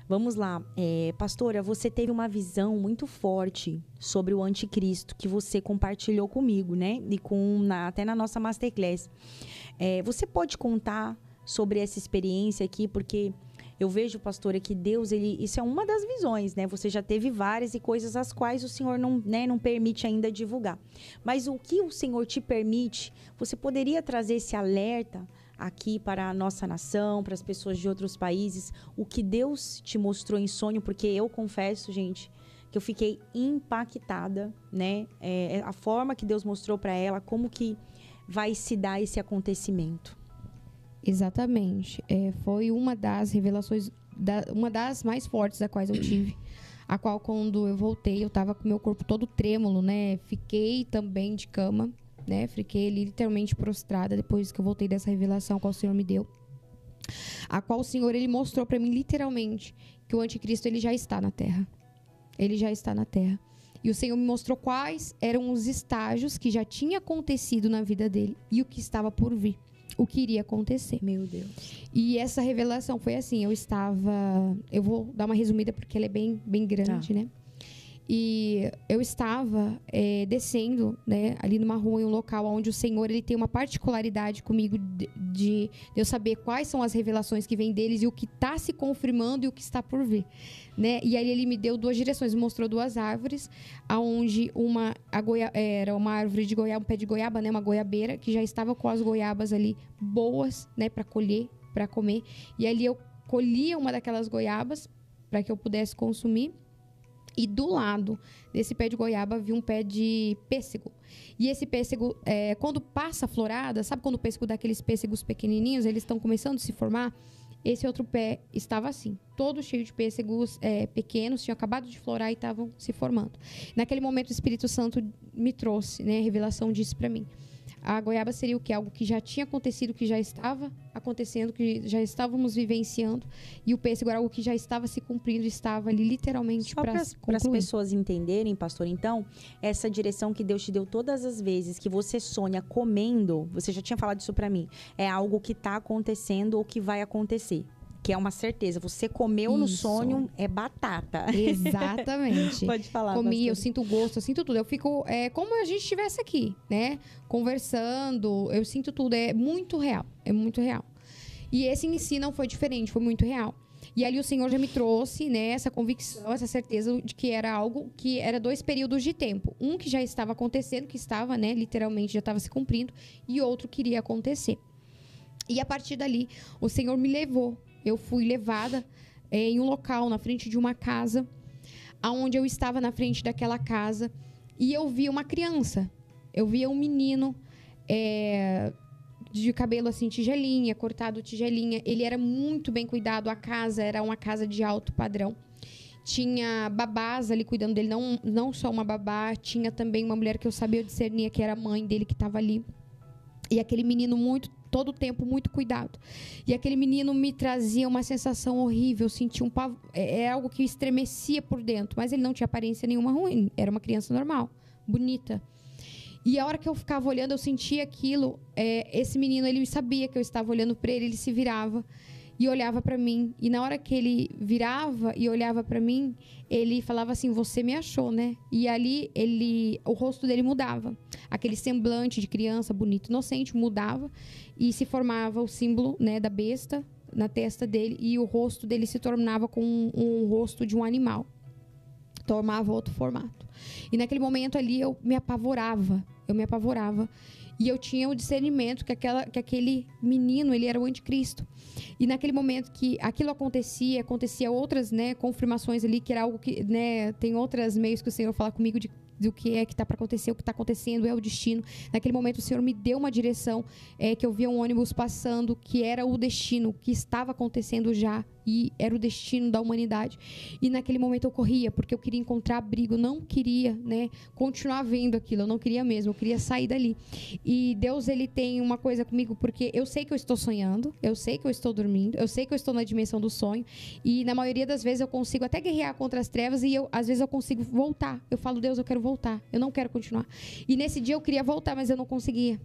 Vamos lá, pastora, você teve uma visão muito forte sobre o anticristo que você compartilhou comigo, né? E até na nossa Masterclass. Você pode contar sobre essa experiência aqui? Porque eu vejo, pastora, que Deus, isso é uma das visões, né? Você já teve várias e coisas as quais o Senhor não permite ainda divulgar. Mas o que o Senhor te permite, você poderia trazer esse alerta aqui para a nossa nação, para as pessoas de outros países, o que Deus te mostrou em sonho? Porque eu confesso, gente, que eu fiquei impactada, né? A forma que Deus mostrou para ela, como que vai se dar esse acontecimento. Exatamente. Foi uma das revelações, uma das mais fortes a quais eu tive. A qual, quando eu voltei, eu estava com meu corpo todo trêmulo, né? Fiquei também de cama, né? Fiquei literalmente prostrada depois que eu voltei dessa revelação que o Senhor me deu. A qual o Senhor, ele mostrou para mim literalmente que o anticristo, ele já está na terra. Ele já está na terra. E o Senhor me mostrou quais eram os estágios que já tinha acontecido na vida dele e o que estava por vir, o que iria acontecer. Meu Deus. E essa revelação foi assim, eu vou dar uma resumida porque ela é bem, bem grande, né? E eu estava descendo, né, ali numa rua, em um local onde o Senhor, ele tem uma particularidade comigo de eu saber quais são as revelações que vêm deles e o que está se confirmando e o que está por vir, né? E aí ele me deu duas direções, me mostrou duas árvores, aonde era uma árvore de goiaba, um pé de goiaba, né, uma goiabeira, que já estava com as goiabas ali boas, né, para colher, para comer. E ali eu colhia uma daquelas goiabas para que eu pudesse consumir. E do lado desse pé de goiaba havia um pé de pêssego. E esse pêssego, quando passa a florada, sabe quando o pêssego dá aqueles pêssegos pequenininhos, eles estão começando a se formar? Esse outro pé estava assim, todo cheio de pêssegos pequenos, tinham acabado de florar e estavam se formando. Naquele momento o Espírito Santo me trouxe, né, a revelação disse para mim. A goiaba seria o quê? Algo que já tinha acontecido, que já estava acontecendo, que já estávamos vivenciando. E o pêssego era algo que já estava se cumprindo, estava ali literalmente para se concluir. Para as pessoas entenderem, pastor, então, essa direção que Deus te deu todas as vezes que você sonha comendo, você já tinha falado isso para mim, é algo que está acontecendo ou que vai acontecer. Que é uma certeza. Você comeu no sonho, é batata. Exatamente. Pode falar. Comi, pastor. eu sinto o gosto, eu sinto tudo. Eu fico como a gente estivesse aqui, né? Conversando, eu sinto tudo. É muito real. É muito real. E esse em si não foi diferente, foi muito real. E ali o Senhor já me trouxe, né, essa convicção, essa certeza de que era algo que era dois períodos de tempo. Um que já estava acontecendo, que estava, né, literalmente já estava se cumprindo, e outro que iria acontecer. E a partir dali, o Senhor me levou. Eu fui levada em um local, na frente de uma casa, onde eu estava na frente daquela casa, e eu vi uma criança. Eu via um menino de cabelo assim, tigelinha, cortado tigelinha. Ele era muito bem cuidado, a casa era uma casa de alto padrão. Tinha babás ali cuidando dele, não só uma babá, tinha também uma mulher que eu sabia discernir que era a mãe dele que estava ali. E aquele menino todo o tempo muito cuidado. E aquele menino me trazia uma sensação horrível, eu sentia algo que estremecia por dentro, mas ele não tinha aparência nenhuma ruim, era uma criança normal, bonita. E a hora que eu ficava olhando, eu sentia aquilo, esse menino, ele sabia que eu estava olhando para ele se virava e olhava para mim. E na hora que ele virava e olhava para mim, ele falava assim, você me achou, né? E ali, o rosto dele mudava. Aquele semblante de criança bonito, inocente, mudava. E se formava o símbolo, né, da besta na testa dele. E o rosto dele se tornava com um rosto de um animal. Tomava outro formato. E naquele momento ali, eu me apavorava. E eu tinha o discernimento que aquele menino, ele era o anticristo. E naquele momento que aquilo acontecia outras, né, confirmações ali, que era algo que, né, tem outros meios que o Senhor fala comigo do que é que está para acontecer, o que está acontecendo, é o destino. Naquele momento o Senhor me deu uma direção, que eu via um ônibus passando, que era o destino, que estava acontecendo já, e era o destino da humanidade. E naquele momento eu corria, porque eu queria encontrar abrigo, eu não queria, né, continuar vendo aquilo, eu não queria mesmo, eu queria sair dali. E Deus, ele tem uma coisa comigo, porque eu sei que eu estou sonhando, eu sei que eu estou dormindo, eu sei que eu estou na dimensão do sonho, e na maioria das vezes eu consigo até guerrear contra as trevas, e às vezes eu consigo voltar. Eu falo, Deus, eu quero voltar, eu não quero continuar. E nesse dia eu queria voltar, mas eu não conseguia.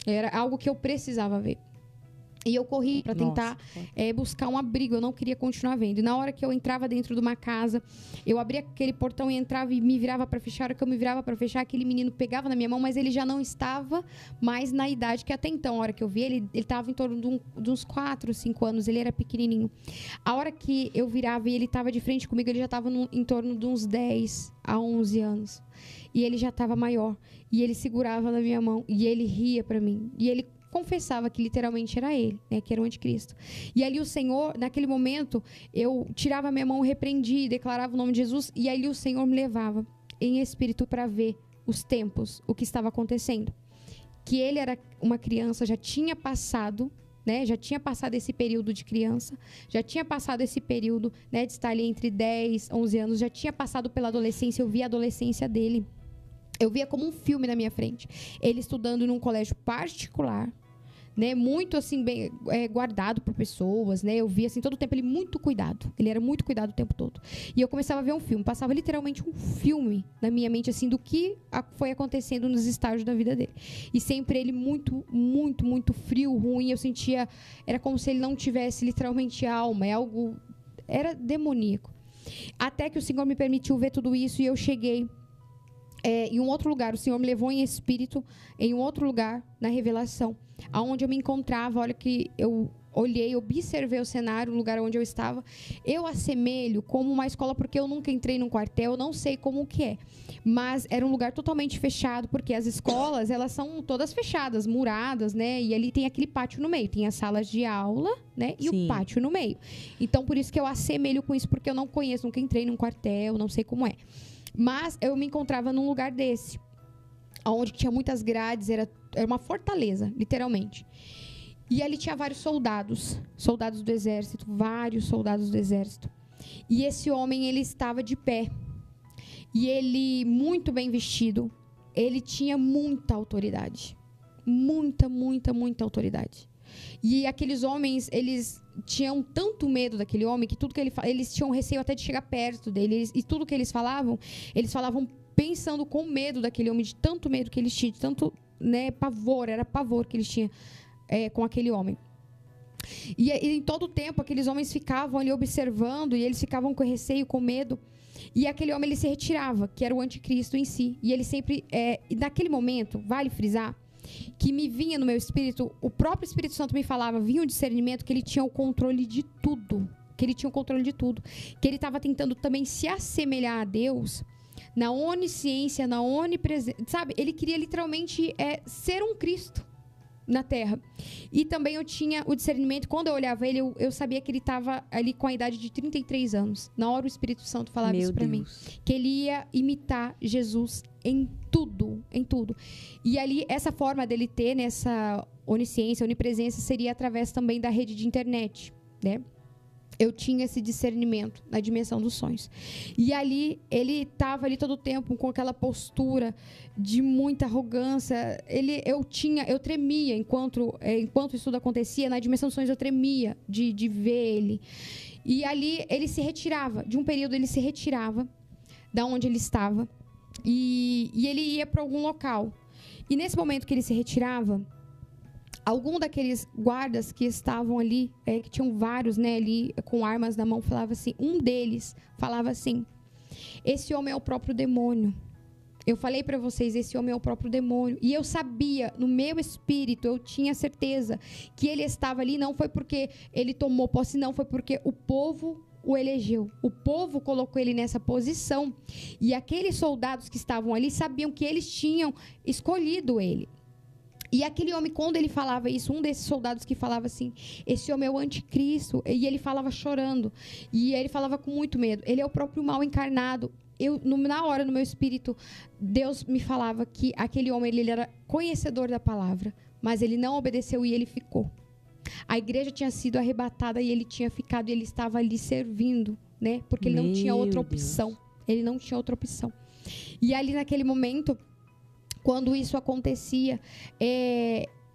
Era algo que eu precisava ver. E eu corri para tentar buscar um abrigo. Eu não queria continuar vendo. E na hora que eu entrava dentro de uma casa, eu abria aquele portão e entrava e me virava para fechar. A hora que eu me virava para fechar, aquele menino pegava na minha mão, mas ele já não estava mais na idade que até então. A hora que eu vi ele estava em torno de uns 4, 5 anos. Ele era pequenininho. A hora que eu virava e ele estava de frente comigo, ele já estava em torno de uns 10 a 11 anos. E ele já estava maior. E ele segurava na minha mão. E ele ria para mim. E ele confessava que literalmente era ele, né, que era o anticristo. E ali o Senhor, naquele momento, eu tirava a minha mão, repreendia, declarava o nome de Jesus, e ali o Senhor me levava em espírito para ver os tempos, o que estava acontecendo. Que ele era uma criança, já tinha passado, né, já tinha passado esse período de criança, já tinha passado esse período, né, de estar ali entre 10, 11 anos, já tinha passado pela adolescência, eu vi a adolescência dele. Eu via como um filme na minha frente. Ele estudando num colégio particular, né, muito assim bem guardado por pessoas, né? Eu via assim todo o tempo ele muito cuidado. Ele era muito cuidado o tempo todo. E eu começava a ver um filme, passava literalmente um filme na minha mente assim do que foi acontecendo nos estágios da vida dele. E sempre ele muito, muito, muito frio, ruim. Eu sentia, era como se ele não tivesse literalmente alma, era demoníaco. Até que o Senhor me permitiu ver tudo isso e eu cheguei em um outro lugar. O Senhor me levou em espírito em um outro lugar na revelação, aonde eu me encontrava. Olha que eu olhei, observei o cenário, o lugar onde eu estava. Eu assemelho como uma escola, porque eu nunca entrei num quartel, eu não sei como que é, mas era um lugar totalmente fechado, porque as escolas, elas são todas fechadas, muradas, né? E ali tem aquele pátio no meio, tem as salas de aula, né? E Sim. o pátio no meio. Então, por isso que eu assemelho com isso, porque eu não conheço, nunca entrei num quartel, não sei como é. Mas eu me encontrava num lugar desse, onde tinha muitas grades, era uma fortaleza, literalmente. E ali tinha vários soldados do exército, vários soldados do exército. E esse homem, ele estava de pé. E ele, muito bem vestido, ele tinha muita autoridade. Muita, muita, muita autoridade. E aqueles homens, eles tinham tanto medo daquele homem, que tudo que eles tinham receio até de chegar perto dele. E tudo que eles falavam pensando com medo daquele homem, de tanto medo que eles tinham, de tanto, né, pavor, era pavor que eles tinham com aquele homem. E em todo o tempo, aqueles homens ficavam ali observando, e eles ficavam com receio, com medo. E aquele homem, ele se retirava, que era o anticristo em si. E ele sempre, naquele momento, vale frisar, que me vinha no meu espírito, o próprio Espírito Santo me falava, vinha um discernimento que ele tinha o controle de tudo. Que ele tinha o controle de tudo. Que ele estava tentando também se assemelhar a Deus na onisciência, na onipresença. Sabe? Ele queria literalmente ser um Cristo na Terra. E também eu tinha o discernimento, quando eu olhava ele, eu sabia que ele estava ali com a idade de 33 anos. Na hora o Espírito Santo falava isso para mim. Que ele ia imitar Jesus em tudo, em tudo. E ali, essa forma dele ter nessa onisciência, onipresença, seria através também da rede de internet, né? Eu tinha esse discernimento na dimensão dos sonhos. E ali, ele estava ali todo o tempo com aquela postura de muita arrogância. Eu tremia enquanto isso tudo acontecia. Na dimensão dos sonhos, eu tremia de ver ele. E ali, ele se retirava. De um período, ele se retirava da onde ele estava. E ele ia para algum local. E nesse momento que ele se retirava, algum daqueles guardas que estavam ali, que tinham vários, né, ali com armas na mão, falava assim, um deles falava assim, esse homem é o próprio demônio. Eu falei para vocês, esse homem é o próprio demônio. E eu sabia, no meu espírito, eu tinha certeza que ele estava ali, não foi porque ele tomou posse, não, foi porque o povo o elegeu. O povo colocou ele nessa posição. E aqueles soldados que estavam ali sabiam que eles tinham escolhido ele. E aquele homem, quando ele falava isso, um desses soldados que falava assim, esse homem é o anticristo, e ele falava chorando, e ele falava com muito medo, ele é o próprio mal encarnado. Na hora, no meu espírito, Deus me falava que aquele homem, ele era conhecedor da palavra, mas ele não obedeceu e ele ficou. A igreja tinha sido arrebatada e ele tinha ficado, e ele estava ali servindo, né? Porque ele não tinha outra opção. Ele não tinha outra opção. E ali naquele momento, quando isso acontecia,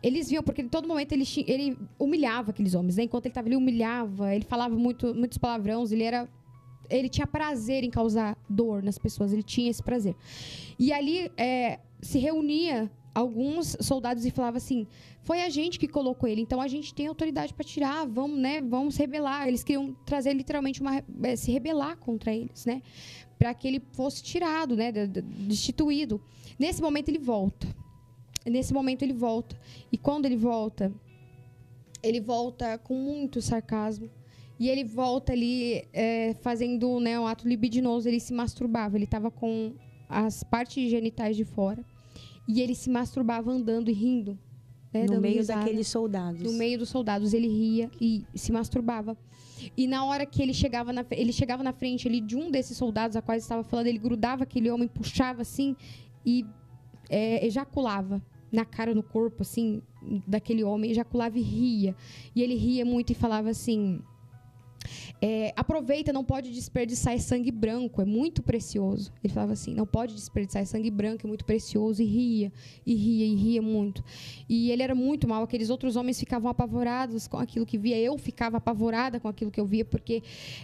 eles viam, porque em todo momento ele humilhava aqueles homens, né? Enquanto ele estava ali, humilhava, ele falava muitos palavrões, ele tinha prazer em causar dor nas pessoas, ele tinha esse prazer. E ali se reunia alguns soldados e falavam assim, foi a gente que colocou ele, então a gente tem autoridade para tirar, vamos, né, vamos rebelar. Eles queriam trazer literalmente se rebelar contra eles, né, para que ele fosse tirado, né, destituído. Nesse momento ele volta. E quando ele volta com muito sarcasmo. E ele volta ali fazendo, né, um ato libidinoso. Ele se masturbava. Ele estava com as partes genitais de fora. E ele se masturbava andando e rindo. Né, no meio daqueles soldados. No meio dos soldados. Ele ria e se masturbava. E na hora que ele chegava na frente ali de um desses soldados a qual ele estava falando, ele grudava aquele homem, puxava assim e ejaculava na cara, no corpo, assim, daquele homem. Ejaculava e ria. E ele ria muito e falava assim... aproveita, não pode desperdiçar sangue branco, é muito precioso. Ele falava assim, não pode desperdiçar sangue branco, é muito precioso. E ria muito. E ele era muito mal, aqueles outros homens ficavam apavorados com aquilo que via. Eu ficava apavorada com aquilo que eu via, porque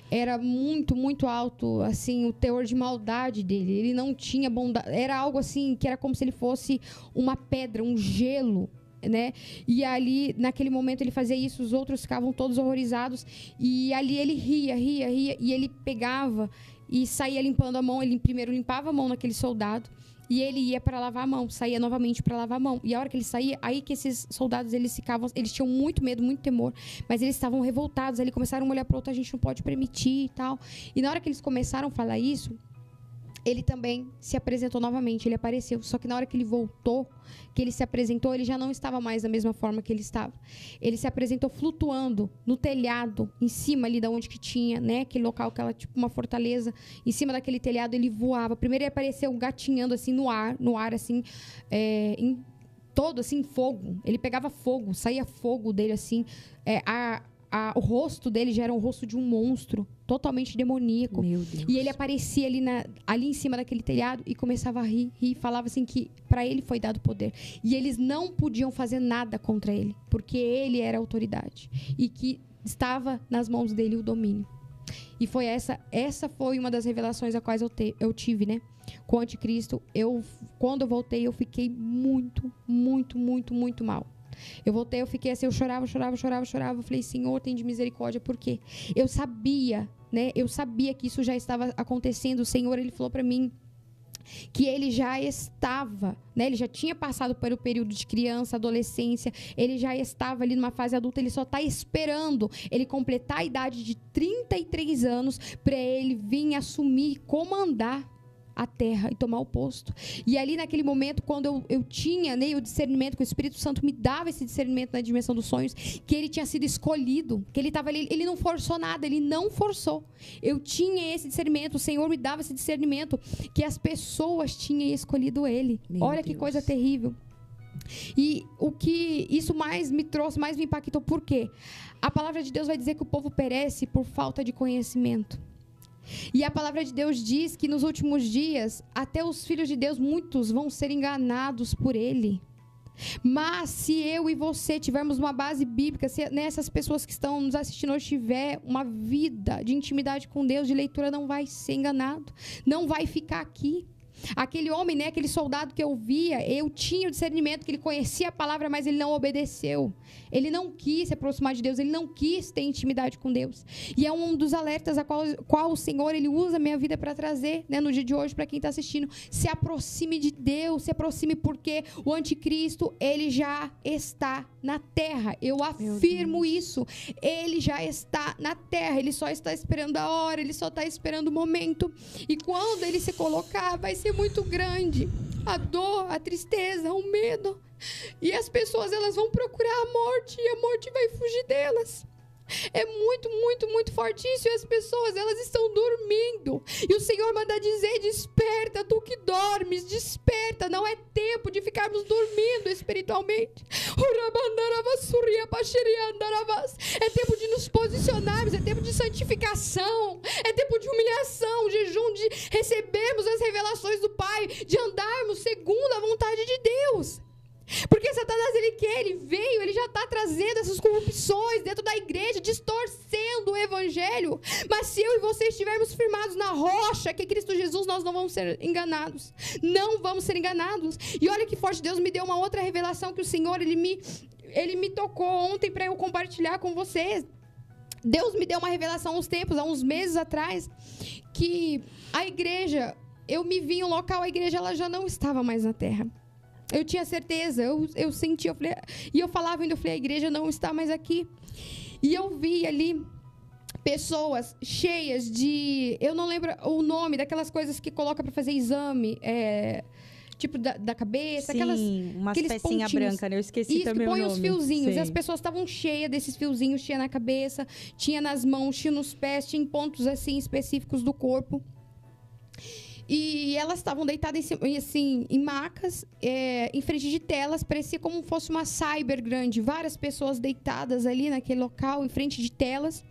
era muito, muito alto, assim, o teor de maldade dele. Ele não tinha bondade, era algo assim, que era como se ele fosse uma pedra, um gelo, né? E ali, naquele momento, ele fazia isso, os outros ficavam todos horrorizados, e ali ele ria, e ele pegava e saía limpando a mão. Ele primeiro limpava a mão naquele soldado, e ele ia para lavar a mão, saía novamente para lavar a mão. E a hora que ele saía, aí que esses soldados, eles tinham muito medo, muito temor, mas eles estavam revoltados. Eles começaram a olhar para o outro, a gente não pode permitir e tal. E na hora que eles começaram a falar isso, ele também se apresentou novamente, ele apareceu. Só que na hora que ele voltou, que ele se apresentou, ele já não estava mais da mesma forma que ele estava. Ele se apresentou flutuando no telhado, em cima ali da onde que tinha, né, aquele local, aquela tipo uma fortaleza. Em cima daquele telhado ele voava. Primeiro ele apareceu gatinhando assim no ar assim, em todo assim, fogo. Ele pegava fogo, saía fogo dele assim. O rosto dele já era o rosto de um monstro, totalmente demoníaco. Meu Deus. E ele aparecia ali em cima daquele telhado e começava a rir, falava assim que para ele foi dado poder. E eles não podiam fazer nada contra ele, porque ele era a autoridade. E que estava nas mãos dele o domínio. E foi essa foi uma das revelações a quais eu tive, né? Com o anticristo. Quando eu voltei, eu fiquei muito, muito, muito, muito mal. Eu voltei, eu fiquei assim, eu chorava. Eu falei, Senhor, tem de misericórdia, porque eu sabia, né? Eu sabia que isso já estava acontecendo. O Senhor, Ele falou para mim que ele já estava, né? Ele já tinha passado pelo período de criança, adolescência. Ele já estava ali numa fase adulta. Ele só está esperando ele completar a idade de 33 anos para ele vir assumir, comandar a terra e tomar o posto. E ali naquele momento, quando eu tinha, né, o discernimento, que o Espírito Santo me dava esse discernimento na dimensão dos sonhos, que ele tinha sido escolhido, que ele estava ali, ele não forçou nada, ele não forçou. Eu tinha esse discernimento, o Senhor me dava esse discernimento, que as pessoas tinham escolhido ele. Olha que coisa terrível. E o que isso mais me trouxe, mais me impactou, por quê? A palavra de Deus vai dizer que o povo perece por falta de conhecimento. E a palavra de Deus diz que nos últimos dias, até os filhos de Deus, muitos vão ser enganados por ele. Mas se eu e você tivermos uma base bíblica, se essas pessoas que estão nos assistindo hoje tiver uma vida de intimidade com Deus, de leitura, não vai ser enganado, não vai ficar aqui. Aquele homem, né, aquele soldado que eu via, eu tinha o discernimento que ele conhecia a palavra, mas ele não obedeceu. Ele não quis se aproximar de Deus, ele não quis ter intimidade com Deus. E é um dos alertas a qual o Senhor, ele usa a minha vida para trazer, né, no dia de hoje, para quem está assistindo. Se aproxime de Deus, se aproxime, porque o anticristo, ele já está na terra. Eu afirmo isso. Ele já está na terra, ele só está esperando a hora, ele só está esperando o momento. E quando ele se colocar, vai ser muito grande a dor, a tristeza, o medo, e as pessoas, elas vão procurar a morte, e a morte vai fugir delas. É muito, muito, muito forte isso. E as pessoas, elas estão dormindo, e o Senhor manda dizer: desperta, tu que dormes, desperta. Não é tempo de ficarmos dormindo espiritualmente. É tempo de nos posicionarmos, é tempo de santificação, é tempo de humilhação, jejum, de recebermos as revelações do Pai, de andarmos segundo a vontade de Deus. Porque Satanás, ele veio, ele já está trazendo essas corrupções dentro da igreja, distorcendo o evangelho. Mas se eu e você estivermos firmados na rocha, que é Cristo Jesus, nós não vamos ser enganados. Não vamos ser enganados. E olha que forte, Deus me deu uma outra revelação que o Senhor, Ele me tocou ontem para eu compartilhar com vocês. Deus me deu uma revelação há uns meses atrás, que a igreja, eu me vi em um local, a igreja ela já não estava mais na terra. Eu tinha certeza, eu senti, eu falava ainda, a igreja não está mais aqui. E eu vi ali pessoas cheias de, eu não lembro o nome daquelas coisas que coloca para fazer exame, tipo da cabeça, sim, umas pecinhas brancas, né? Eu esqueci também o nome. Isso, que põe os fiozinhos. Sim. E as pessoas estavam cheias desses fiozinhos, tinha na cabeça, tinha nas mãos, tinha nos pés, tinha em pontos assim específicos do corpo. E elas estavam deitadas em macas, em frente de telas, parecia como se fosse uma cyber grande. Várias pessoas deitadas ali naquele local, em frente de telas.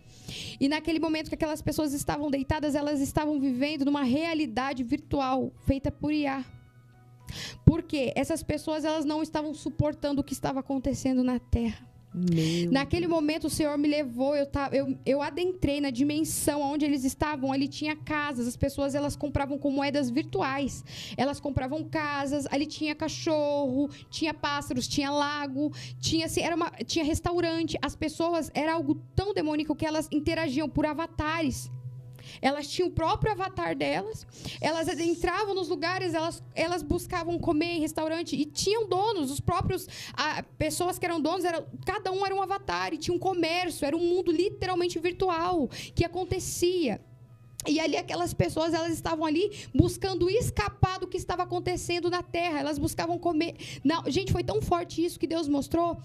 E naquele momento que aquelas pessoas estavam deitadas, elas estavam vivendo numa realidade virtual, feita por IA. Porque essas pessoas elas não estavam suportando o que estava acontecendo na terra. Naquele momento o Senhor me levou, eu adentrei na dimensão onde eles estavam. Ali tinha casas, as pessoas elas compravam com moedas virtuais, elas compravam casas, ali tinha cachorro, tinha pássaros, tinha lago, tinha restaurante. As pessoas, era algo tão demônico que elas interagiam por avatares. Elas tinham o próprio avatar delas, elas entravam nos lugares, elas buscavam comer em restaurante e tinham donos, os próprios pessoas que eram donos, cada um era um avatar e tinha um comércio, era um mundo literalmente virtual que acontecia. E ali aquelas pessoas, elas estavam ali buscando escapar do que estava acontecendo na terra. Elas buscavam comer. Não, gente, foi tão forte isso que Deus mostrou.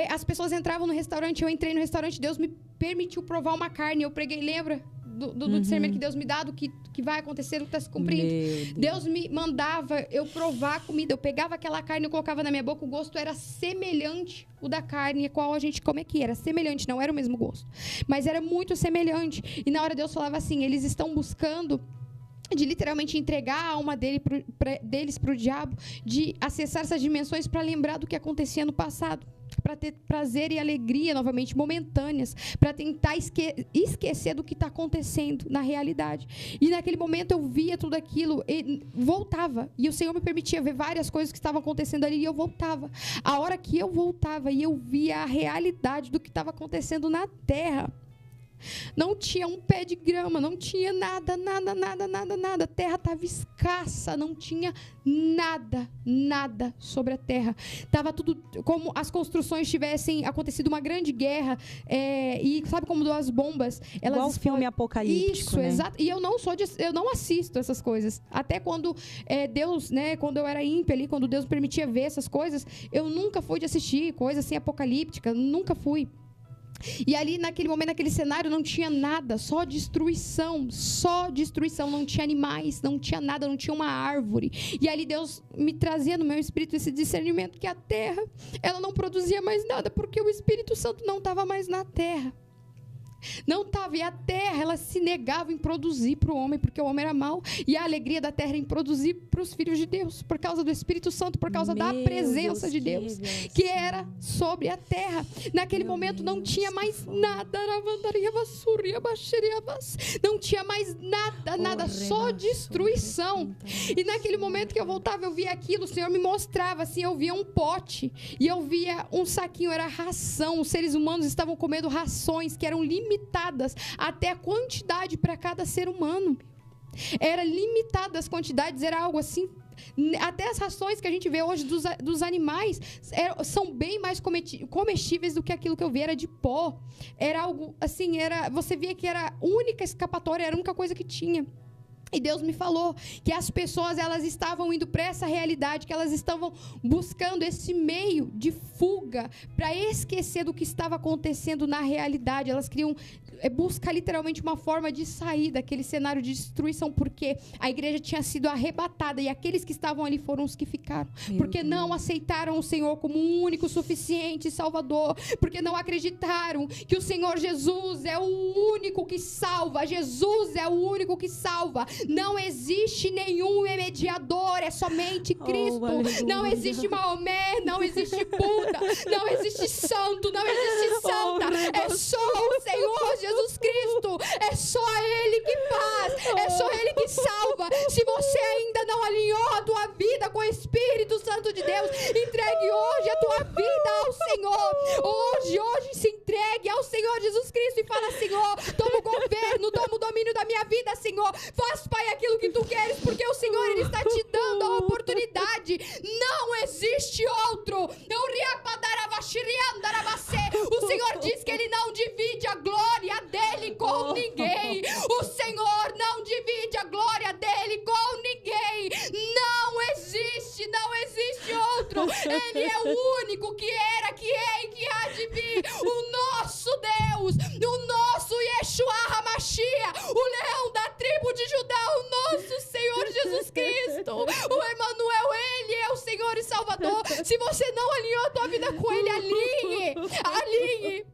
As pessoas entravam no restaurante, eu entrei no restaurante, Deus me permitiu provar uma carne. Eu preguei, lembra? Do discernimento que Deus me dá, do que vai acontecer, do que está se cumprindo. Deus me mandava eu provar a comida. Eu pegava aquela carne e colocava na minha boca. O gosto era semelhante o da carne, a qual a gente come aqui. Era semelhante, não era o mesmo gosto. Mas era muito semelhante. E na hora Deus falava assim, eles estão buscando de literalmente entregar a alma deles para o diabo, de acessar essas dimensões para lembrar do que acontecia no passado, para ter prazer e alegria novamente momentâneas, para tentar esquecer do que está acontecendo na realidade. E naquele momento eu via tudo aquilo e voltava, e o Senhor me permitia ver várias coisas que estavam acontecendo ali, e eu voltava. A hora que eu voltava e eu via a realidade do que estava acontecendo na terra, não tinha um pé de grama, não tinha nada. A terra estava escassa, não tinha nada sobre a terra. Estava tudo como as construções tivessem acontecido uma grande guerra, e sabe como duas bombas? Igual filme apocalíptico, isso, né? Exato. E eu não assisto essas coisas. Até quando Deus, né, quando eu era ímpia ali, quando Deus permitia ver essas coisas, eu nunca fui de assistir coisas assim apocalípticas, nunca fui. E ali naquele momento, naquele cenário, não tinha nada, só destruição, não tinha animais, não tinha nada, não tinha uma árvore. E ali Deus me trazia no meu espírito esse discernimento que a terra, ela não produzia mais nada, porque o Espírito Santo não estava mais na terra. Não estava, e a terra ela se negava em produzir para o homem, porque o homem era mau, e a alegria da terra em produzir para os filhos de Deus, por causa do Espírito Santo, por causa da presença de Deus, que era sobre a terra. Naquele momento não tinha mais nada, não tinha mais nada, só destruição. E naquele momento que eu voltava, eu via aquilo, o Senhor me mostrava assim, eu via um pote, e eu via um saquinho, era ração, os seres humanos estavam comendo rações que eram limitadas até a quantidade para cada ser humano. Era limitada as quantidades, era algo assim. Até as rações que a gente vê hoje dos animais são bem mais comestíveis do que aquilo que eu vi, era de pó. Era algo assim, você via que era a única escapatória, era a única coisa que tinha. E Deus me falou que as pessoas, elas estavam indo para essa realidade, que elas estavam buscando esse meio de fuga para esquecer do que estava acontecendo na realidade. Elas queriam buscar literalmente uma forma de sair daquele cenário de destruição, porque a igreja tinha sido arrebatada e aqueles que estavam ali foram os que ficaram. Porque não aceitaram o Senhor como um único, suficiente Salvador, porque não acreditaram que o Senhor Jesus é o único que salva. Jesus é o único que salva. Não existe nenhum mediador, é somente Cristo. Não existe Maomé, não existe Buda, não existe santo, não existe santa. É só o Senhor Jesus Cristo. É só Ele que faz, é só Ele que salva. Se você ainda não alinhou a tua vida com o Espírito Santo de Deus, entregue hoje a tua vida ao Senhor. Hoje se entregue ao Senhor Jesus Cristo e fala: Senhor, toma o governo, toma o domínio da minha vida, Senhor. Faz, Pai, aquilo que tu queres, porque o Senhor, Ele está te dando a oportunidade. Não existe outro. O Senhor diz que Ele não divide a glória dEle com ninguém. O Senhor não divide a glória dEle com ninguém. Não existe outro. Ele é o único que era, que é e que há de vir. O nosso Deus, o nosso Yeshua HaMashiach, o leão da tribo de Judá, o nosso Senhor Jesus Cristo, o Emmanuel, Ele é o Senhor e Salvador. Se você não alinhou a tua vida com Ele, alinhe.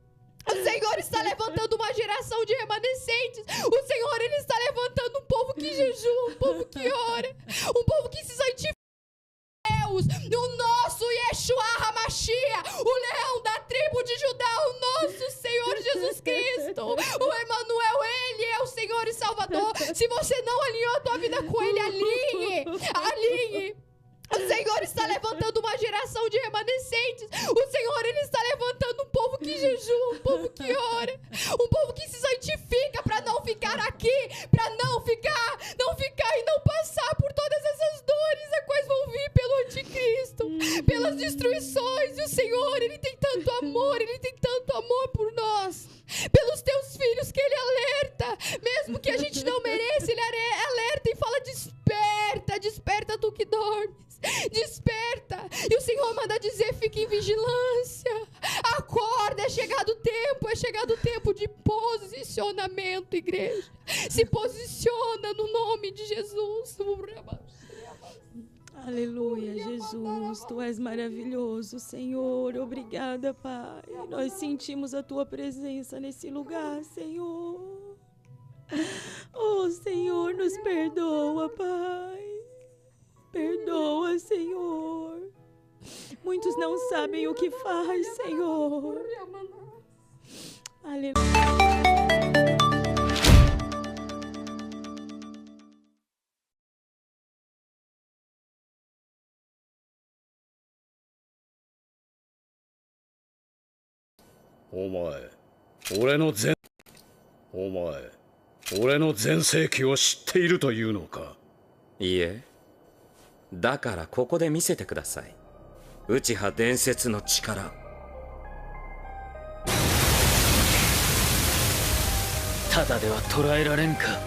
O Senhor está levantando uma geração de remanescentes. O Senhor, Ele está levantando um povo que jejua, um povo que ora, um povo que se santifica. Deus, o nosso Yeshua HaMashiach, o leão da tribo de Judá, o nosso Senhor Jesus Cristo, o Emmanuel, Ele é o Senhor e Salvador. Se você não alinhou a tua vida com Ele, alinhe. O Senhor está levantando uma geração de remanescentes. O Senhor, Ele está levantando um povo que jejua, um povo que ora, um povo que se santifica para não ficar aqui, para não ficar e não passar por todas essas dores a quais vão vir pelo anticristo, pelas destruições. E o Senhor, Ele tem tanto amor por nós, pelos teus filhos, que Ele alerta, mesmo que a gente não mereça, Ele alerta e fala: desperta tu que dormes. Desperta. E o Senhor manda dizer: fique em vigilância, acorda, é chegado o tempo de posicionamento, igreja. Se posiciona no nome de Jesus. Aleluia, Jesus, Tu és maravilhoso, Senhor. Obrigada, Pai. Nós sentimos a Tua presença nesse lugar, Senhor. Oh, Senhor, nos perdoa, Pai. Perdoa, Senhor. Muitos não sabem o que faz, Senhor. Aleluia. お前、俺の全盛期を知っているというのか。いいえ。だからここで見せてください。内派伝説の力。ただでは捕らえられんか。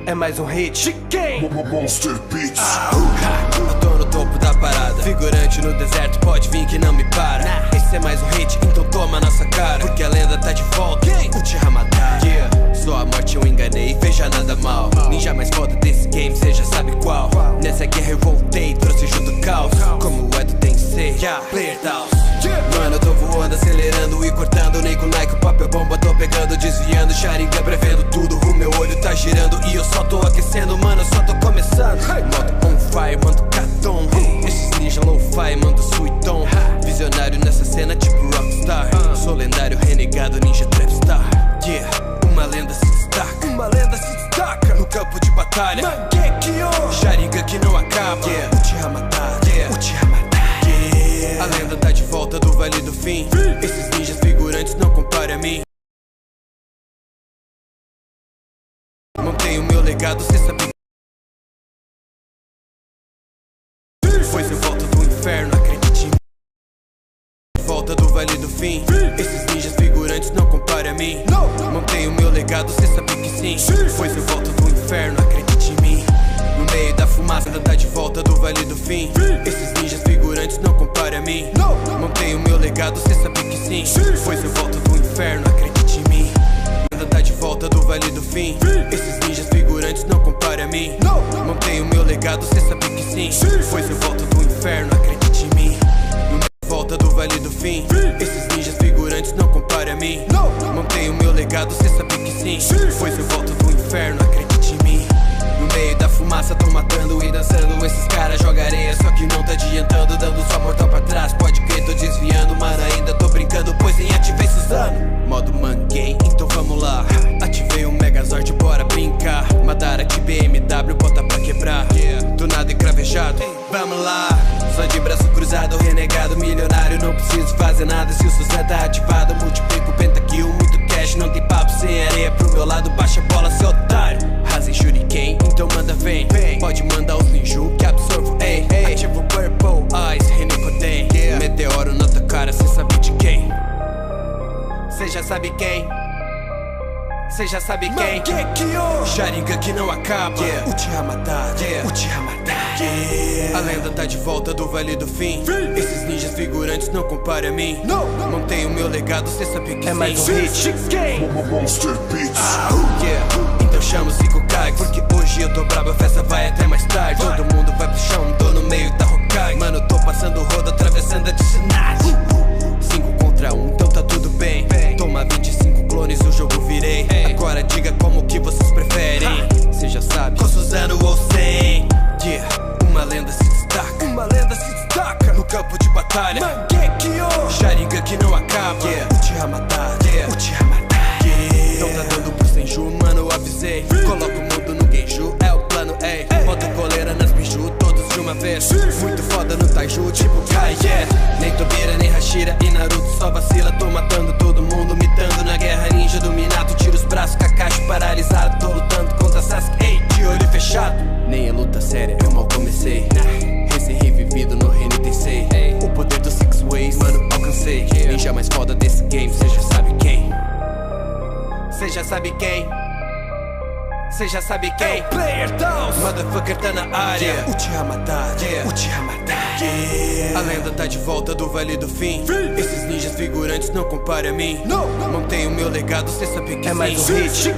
É mais um hit. Chiquem! Monster Beats. Eu tô no topo da parada. Figurante no deserto, pode vir que não me para. Esse é mais um hit, então toma nossa cara. Porque a lenda tá de volta. Uchiha Madara. Yeah. Só a morte eu enganei, veja nada mal. Ninja mais foda desse game, cê já sabe qual. Nessa guerra eu voltei, trouxe junto o caos. Como o Edo tem que ser. Player Downs. Mano, eu tô voando, acelerando e cortando. Nem com Nike, o papel bomba, tô pegando, desviando. Sharingan prevendo tudo, o meu olho tá girando. E eu só tô aquecendo, mano, eu só tô começando. Modo on fire, mando cartão. Esses ninja low-fi, mando suiton. Visionário nessa cena, tipo rockstar. Sou lendário, renegado, ninja trapstar. Yeah, uma lenda se destaca. No campo de batalha. Sharingan que não acaba. Uchiha Madara. Uchiha Madara. A lenda tá de volta do Vale do Fim. Esses ninjas figurantes não compare a mim. Mantenho meu legado, cê sabe. Pois eu volto do inferno, acredite em mim. Volta do Vale do Fim. Esses ninjas figurantes não compare a mim. Mantenho meu legado, cê sabe que sim. Pois eu volto do inferno, acredite em mim. No meio da fumaça, ainda tá de volta do Vale do Fim. Esses ninjas figurantes não compare a mim. Mantenho meu legado, cê sabe que sim. Pois eu volto do inferno, acredite em mim. Ainda tá de volta do Vale do Fim. Esses ninjas figurantes não compare a mim. Mantenho meu legado, cê sabe que sim. Pois eu volto do inferno, acredite em mim. No meio da volta volta do Vale do Fim. Esses ninjas figurantes não compare a mim. Montei o meu legado, cê sabe que sim. Pois eu volto do inferno, acredite em mim. No meio da fumaça tão matando e dançando. Esses caras jogam areia, só que não tá adiantando. Dando só mortal pra trás, pode crer, tô desviando. Mano, ainda tô brincando, pois nem ativei Suzano. Modo manguei, então vamos lá. Ativei o Megazord, bora brincar. Madara de BMW, bota pra quebrar. Do nada encravejado, vamos lá. Só de braço cruzado, renegado, milionário. Não preciso fazer nada se o Suzano tá ativado. Multiplico pentakill, muito cash, não tem papo sem areia. Pro meu lado, baixa a bola, seu otário. Rasen Shuriken, então manda vem. Pode mandar os ninju que absorvo, ei. Ativo Purple Eyes, Renikoden. Meteoro na tua cara, cê sabe de quem? Cê já sabe quem? Cê já sabe quem? Sharingan que não acaba, Uchiha Madara, Uchiha Madara. A lenda tá de volta do Vale do Fim. Esses ninjas figurantes não compare a mim. Montei o meu legado, cê sabe que é mais um hit. Monster Beats. Então chama os 5 Kags, porque hoje eu tô brabo, a festa vai até mais tarde. Todo mundo vai pro chão, tô no meio da Hokage. Mano, tô passando o rodo, atravessando a dissonante. 5 contra 1, então tá tudo bem. Toma 25 clones, o jogo virei. Agora diga como que vocês preferem. Cê já sabe, com Suzano ou sem. Uma lenda se destaca, uma lenda se destaca no campo de batalha. Sharingan que não acaba, Uchiha Madara, Uchiha Madara. Então tá dando pro Senju, mano, eu avisei. Coloca o mundo no Genju, é o plano, ei. Bota coleira nas biju, todos de uma vez. Muito foda no Taiju, tipo Kai, Nem Tobira, nem Hashira e Naruto só vacila. Tô matando todo mundo, mitando na guerra ninja do Minato. Tira os braços, Kakashi paralisado. Tô lutando contra Sasuke, ei, de olho fechado. Nem é luta séria, eu mal comecei. Recém-revivido no reino Tensei. O poder dos Six Ways, mano, alcancei. Ninja mais foda desse game, cê já sabe quem? Cê já sabe quem? Cê já sabe quem? Motherfucker tá na área, Uchiha Madara, Uchiha Madara. A lenda tá de volta do Vale do Fim. Esses ninjas figurantes não compare a mim. Montei o meu legado, cê sabe que é mais um hit.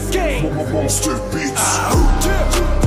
Monster Beats.